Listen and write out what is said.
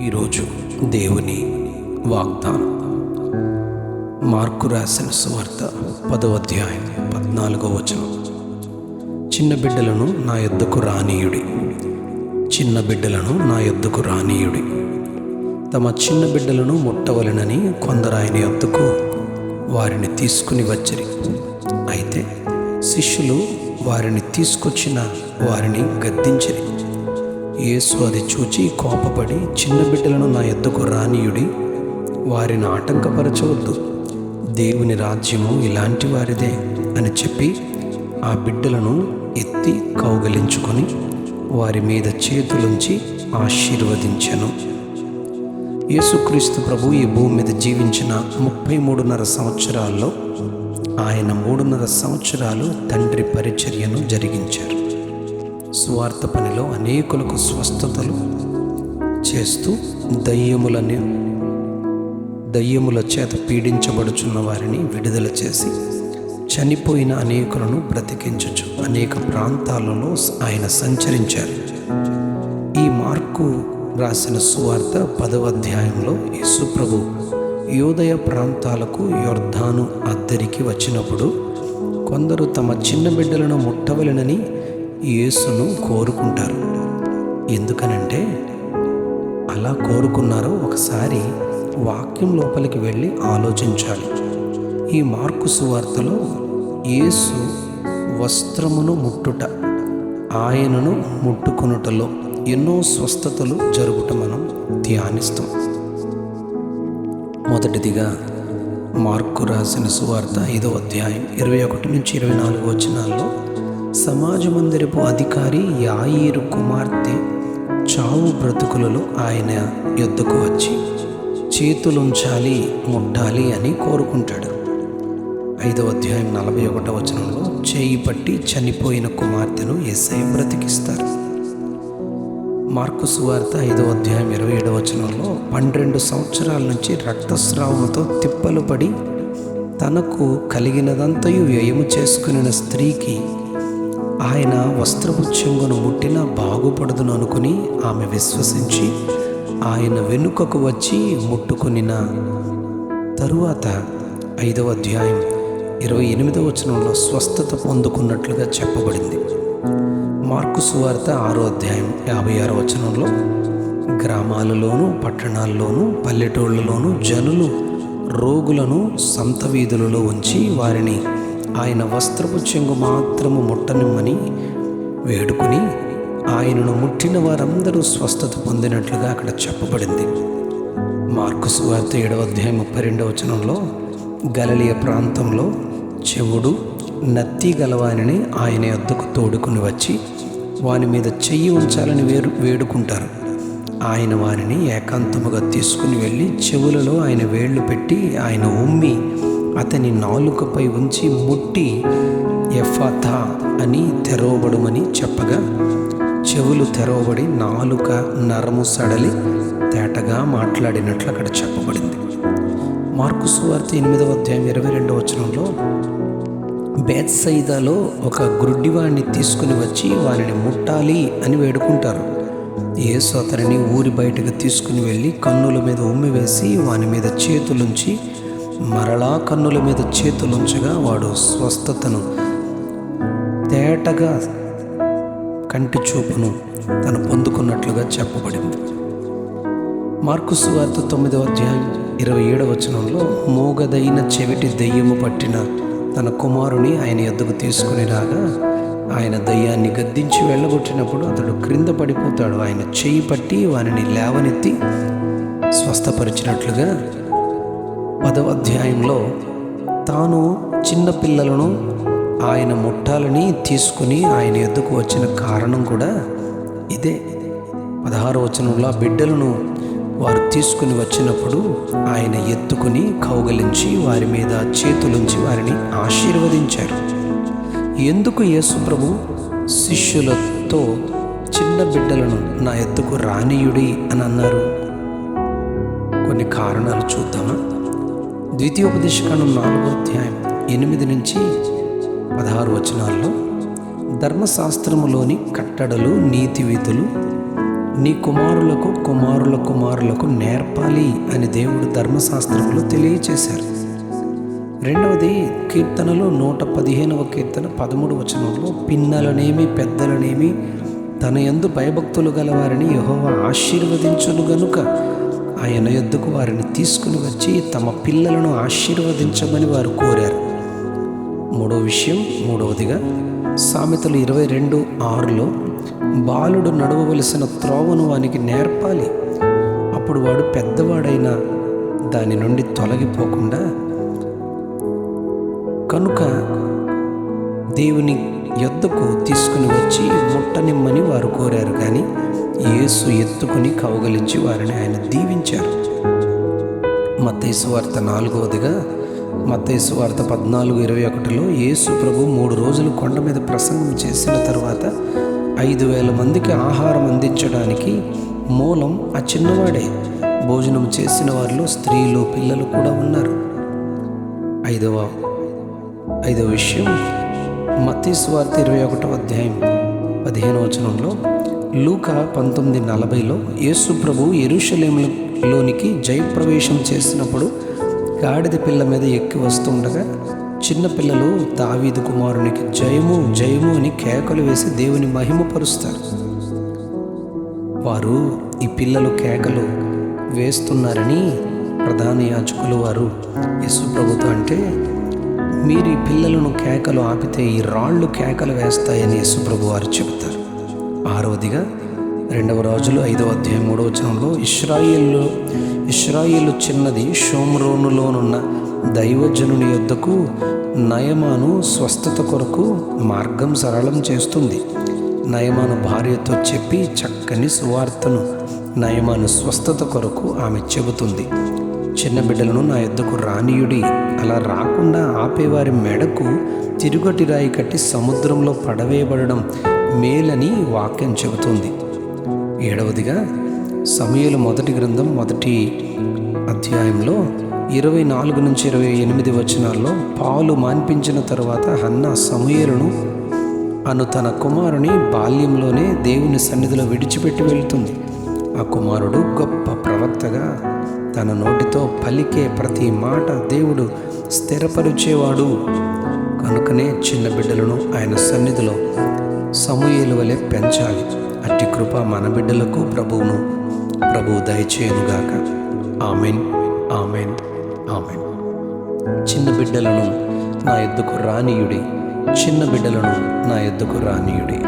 ఈరోజు దేవుని వాగ్దానం మార్కు రాసిన సువార్త 10వ అధ్యాయం 14వ వచనం. చిన్న బిడ్డలను నా యొద్దకు రానీయుడి, చిన్న బిడ్డలను నా యొద్దకు రానీయుడి. తమ చిన్న బిడ్డలను ముట్టవలెనని కొందరు ఆయన యొద్దకు వారిని తీసుకుని వచ్చిరి. అయితే శిష్యులు వారిని తీసుకొచ్చిన వారిని గద్దించిరి. యేసు అది చూచి కోపపడి, చిన్న బిడ్డలను నా యొద్దకు రానీయుడి, వారిని ఆటంకపరచవద్దు, దేవుని రాజ్యము ఇలాంటి వారిదే అని చెప్పి ఆ బిడ్డలను ఎత్తి కౌగలించుకొని వారి మీద చేతులుంచి ఆశీర్వదించెను. యేసుక్రీస్తు ప్రభు ఈ భూమి మీద జీవించిన 33.5 సంవత్సరాల్లో ఆయన 3.5 సంవత్సరాలు తండ్రి పరిచర్యను జరిగించారు. సువార్త పనిలో అనేకులకు స్వస్థతలు చేస్తూ దయ్యముల చేత పీడించబడుచున్న వారిని విడుదల చేసి చనిపోయిన అనేకులను బ్రతికించుచు అనేక ప్రాంతాలలో ఆయన సంచరించారు. ఈ మార్కు రాసిన సువార్త 10వ అధ్యాయంలో యేసు ప్రభు యూదయ ప్రాంతాలకు యొర్దాను అద్దరికి వచ్చినప్పుడు కొందరు తమ చిన్న బిడ్డలను ముట్టవలెనని యేసును కోరుకుంటారు. ఎందుకనంటే అలా కోరుకున్నారో ఒకసారి వాక్యం లోపలికి వెళ్ళి ఆలోచించాలి. ఈ మార్కు సువార్తలో యేసు వస్త్రమును ముట్టుట, ఆయనను ముట్టుకొనుటలో ఎన్నో స్వస్థతలు జరుగుట మనం ధ్యానిస్తాం. మొదటిదిగా మార్కు రాసిన సువార్త 5వ అధ్యాయం 21 నుంచి 24 వచనాల్లో సమాజ మందిరపు అధికారి యాయీరు కుమార్తె చావు బ్రతుకులలో ఆయన యొద్దకు వచ్చి చేతులుంచాలి, ముట్టాలి అని కోరుకుంటాడు. 5వ అధ్యాయం 41వ వచనంలో చేయి పట్టి చనిపోయిన కుమార్తెను యేసయ్య బ్రతికిస్తారు. మార్కు సువార్త 5వ అధ్యాయం 27వ వచనంలో 12 సంవత్సరాల నుంచి రక్తస్రావముతో తిప్పలు పడి తనకు కలిగినదంతయు వ్యయము చేసుకున్న స్త్రీకి ఆయన వస్త్రపు చెంగును ముట్టినా బాగుపడదును అనుకుని ఆమె విశ్వసించి ఆయన వెనుకకు వచ్చి ముట్టుకొనిన తరువాత 5వ అధ్యాయం 28వ వచనంలో స్వస్థత పొందుకున్నట్లుగా చెప్పబడింది. మార్కు సువార్త 6వ అధ్యాయం 56వ వచనంలో గ్రామాలలోనూ పట్టణాల్లోనూ పల్లెటూళ్ళలోనూ జనులు రోగులను సంత వీధులలో ఉంచి వారిని ఆయన వస్త్రపు చెంగు మాత్రము ముట్టనిమ్మని వేడుకుని ఆయనను ముట్టిన వారందరూ స్వస్థత పొందినట్లుగా అక్కడ చెప్పబడింది. మార్కు సువార్త 7వ అధ్యాయం 32వ వచనంలో గలిలయ ప్రాంతంలో చెవుడు నత్తి గలవానిని ఆయన యొద్దకు తోడుకుని వచ్చి వాని మీద చెయ్యి ఉంచాలని వేడుకుంటారు. ఆయన వారిని ఏకాంతముగా తీసుకుని వెళ్ళి చెవులలో ఆయన వేళ్లు పెట్టి ఆయన ఉమ్మి అతని నాలుకపై ఉంచి ముట్టి ఎఫాతా అని తెరవబడుమని చెప్పగా చెవులు తెరవబడి నాలుక నరము సడలి తేటగా మాట్లాడినట్లు అక్కడ చెప్పబడింది. మార్కు సువార్త 8వ అధ్యాయం 22వ వచనంలో బేత్సయిదాలో ఒక గ్రుడ్డివాడిని తీసుకుని వచ్చి వారిని ముట్టాలి అని వేడుకుంటారు. యేసు అతనిని ఊరి బయటకు తీసుకుని వెళ్ళి కన్నుల మీద ఉమ్మి వేసి వాని మీద చేతులుంచి మరలా కన్నుల మీద చేతులుంచగా వాడు స్వస్థతను తేటగా కంటి చూపును తను పొందుకున్నట్లుగా చెప్పబడింది. మార్కు సువార్త 9వ అధ్యాయం 27వ వచనంలో మోగదైన చెవిటి దెయ్యము పట్టిన తన కుమారుని ఆయన యొద్దకు తీసుకుని రాగా ఆయన దయ్యాన్ని గద్దించి వెళ్ళగొట్టినప్పుడు అతడు క్రింద పడిపోతాడు. ఆయన చేయి పట్టి వారిని లేవనెత్తి స్వస్థపరిచినట్లుగా 10వ అధ్యాయంలో తాను చిన్న పిల్లలను ఆయన ముట్టాలని తీసుకుని ఆయన యొద్దకు వచ్చిన కారణం కూడా ఇదే. 16వ వచనంలో ఆ బిడ్డలను వారు తీసుకుని వచ్చినప్పుడు ఆయన ఎత్తుకుని కౌగలించి వారి మీద చేతులుంచి వారిని ఆశీర్వదించారు. ఎందుకు యేసు ప్రభు శిష్యులతో చిన్న బిడ్డలను నా యొద్దకు రానీయుడి అని అన్నారు? కొన్ని కారణాలు చూద్దామా? ద్వితీయోపదేశకాండం 4వ అధ్యాయం 8 నుంచి 16 వచనాల్లో ధర్మశాస్త్రములోని కట్టడలు, నీతి విధులు నీ కుమారులకు కుమారుల కుమారులకు నేర్పాలి అని దేవుడు ధర్మశాస్త్రంలో తెలియచేశారు. రెండవది కీర్తనలో 115వ కీర్తన 13వ వచనంలో పిన్నలనేమి పెద్దలనేమి తన యందు భయభక్తులు గలవారిని యెహోవా ఆశీర్వదించును గనుక ఆయన యొద్దకు వారిని తీసుకుని వచ్చి తమ పిల్లలను ఆశీర్వదించమని వారు కోరారు. మూడవదిగా సామెతలు 22:6లో బాలుడు నడవవలసిన త్రోవను వానికి నేర్పాలి, అప్పుడు వాడు పెద్దవాడైన దాని నుండి తొలగిపోకుండా. కనుక దేవుని యొద్దకు తీసుకుని వచ్చి ముట్టనిమ్మని వారు కోరారు, కానీ యేసు ఎత్తుకుని కౌగలించి వారిని ఆయన దీవించారు. మత్తయి సువార్త 4వదిగా మత్తయి సువార్త 14:21లో యేసు ప్రభు 3 రోజులు కొండ మీద ప్రసంగం చేసిన తర్వాత 5,000 మందికి ఆహారం అందించడానికి మూలం ఆ చిన్నవాడే. భోజనం చేసిన వారిలో స్త్రీలు పిల్లలు కూడా ఉన్నారు. ఐదవ విషయం మత్తయి సువార్త 21వ అధ్యాయం 15వ వచనంలో లూకా 19:40లో యేసు ప్రభు యెరూషలేములోనికి జయప్రవేశం చేసినప్పుడు గాడిద పిల్ల మీద ఎక్కి వస్తుండగా చిన్నపిల్లలు దావీదు కుమారునికి జయము జయము అని కేకలు వేసి దేవుని మహిమపరుస్తారు. వారు ఈ పిల్లలు కేకలు వేస్తున్నారని ప్రధాన యాజకులు వారు యేసు ప్రభుతో అంటే, మీరు ఈ పిల్లలను కేకలు ఆపితే ఈ రాళ్ళు కేకలు వేస్తాయని యేసు ప్రభు వారు చెబుతారు. 6వదిగా 2వ రాజులు 5వ అధ్యాయం 3వ వచనంలో ఇశ్రాయేలు చిన్నది షోమ్రోనులోనున్న దైవజనుని యొద్దకు నయమాను స్వస్థత కొరకు మార్గం సరళం చేస్తుంది. నయమాను భార్యతో చెప్పి చక్కని సువార్తను నయమాను స్వస్థత కొరకు ఆమె చెబుతుంది. చిన్న బిడ్డలను నా యొద్దకు రానీయుడి, అలా రాకుండా ఆపేవారి మెడకు తిరుగటి రాయి కట్టి సముద్రంలో పడవేయబడడం మేలని వాక్యం చెబుతుంది. 7వదిగా సమూయేలు మొదటి గ్రంథం 1వ అధ్యాయంలో 24-28 వచనాల్లో పాలు మాన్పించిన తరువాత హన్నా సమూయేలును అను తన కుమారుని బాల్యంలోనే దేవుని సన్నిధిలో విడిచిపెట్టి వెళ్తుంది. ఆ కుమారుడు గొప్ప ప్రవక్తగా తన నోటితో పలికే ప్రతి మాట దేవుడు స్థిరపరిచేవాడు. కనుకనే చిన్న బిడ్డలను ఆయన సన్నిధిలో సమూయేలు వలె పెంచాలి. అట్టి కృప మన బిడ్డలకు ప్రభువు దయచేయునుగాక. Amen, amen, amen. చిన్న బిడ్డలను నా యొద్దకు రానీయుడి, చిన్న బిడ్డలను నా యొద్దకు రానీయుడి.